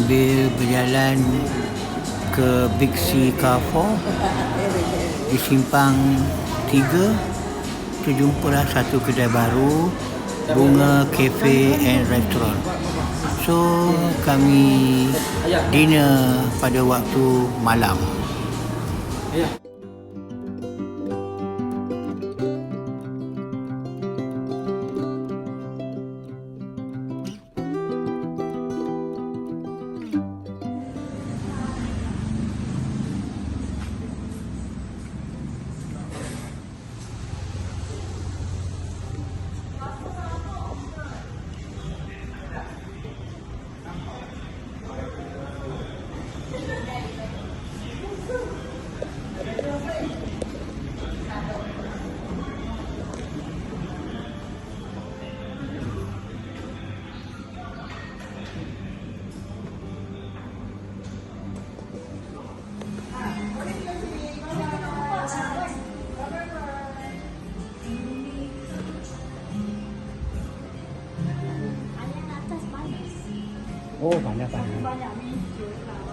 sambil berjalan ke Big C Carrefour di Simpang 3, terjumpalah satu kedai baru, Bunga Cafe and Restaurant. So kami dinner pada waktu malam. Oh, banyak. Banyak meja lah.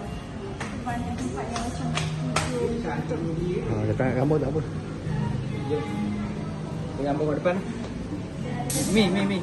Banyak tempat yang macam Letak gambar tak apa. Gambar kat depan. Mi, sini.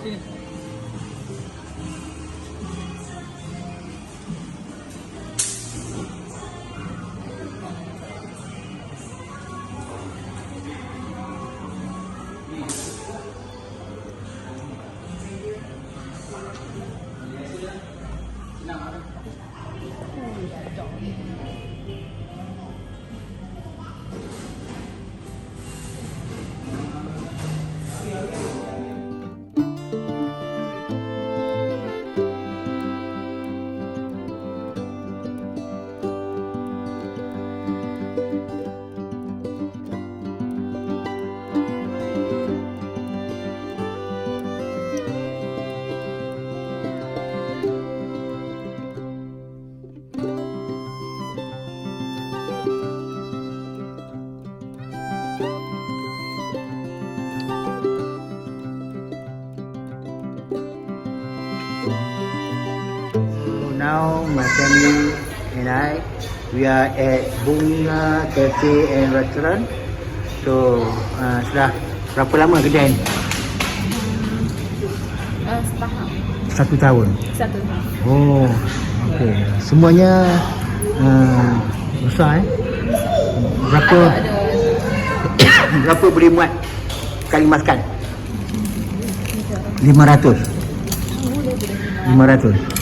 Now my family and I, we are at Bunga Cafe and Restaurant. So sudah berapa lama kedai ni? setahun. 1 tahun. 1 tahun. Oh, okey. Semuanya besar Berapa berapa boleh muat sekali makan? 500. 500.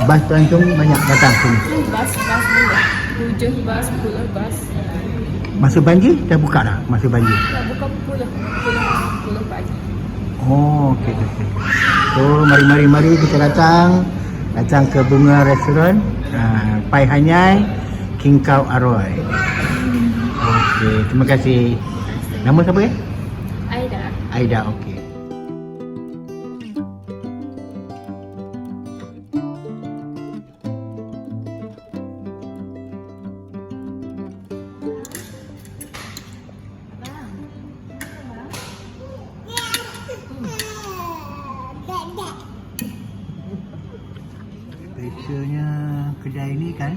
Bas pelancong banyak datang sini. Bas boleh. 7 bas, 10 bas. Masa banjir dah buka dah? Masa banjir. Dah buka pukul 10 pagi. Oh, okey. So, mari kita datang ke Bunga Restoran, Pai Hanyai, King Kau Aroy. Okey, terima kasih. Nama siapa ya? Aida, okey. Biasanya kedai ni kan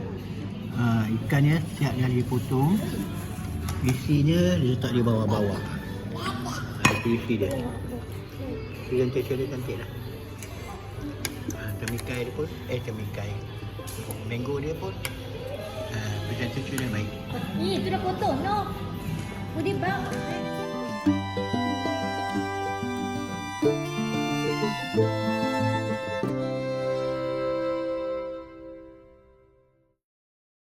ikannya siap dah dipotong, isinya dia letak di bawah-bawah. Itu isi dia. Yang cara cantik lah. Temikai dia pun temikai mango dia pun presentation dia baik. Ni tu dah potong no. Pudi bang.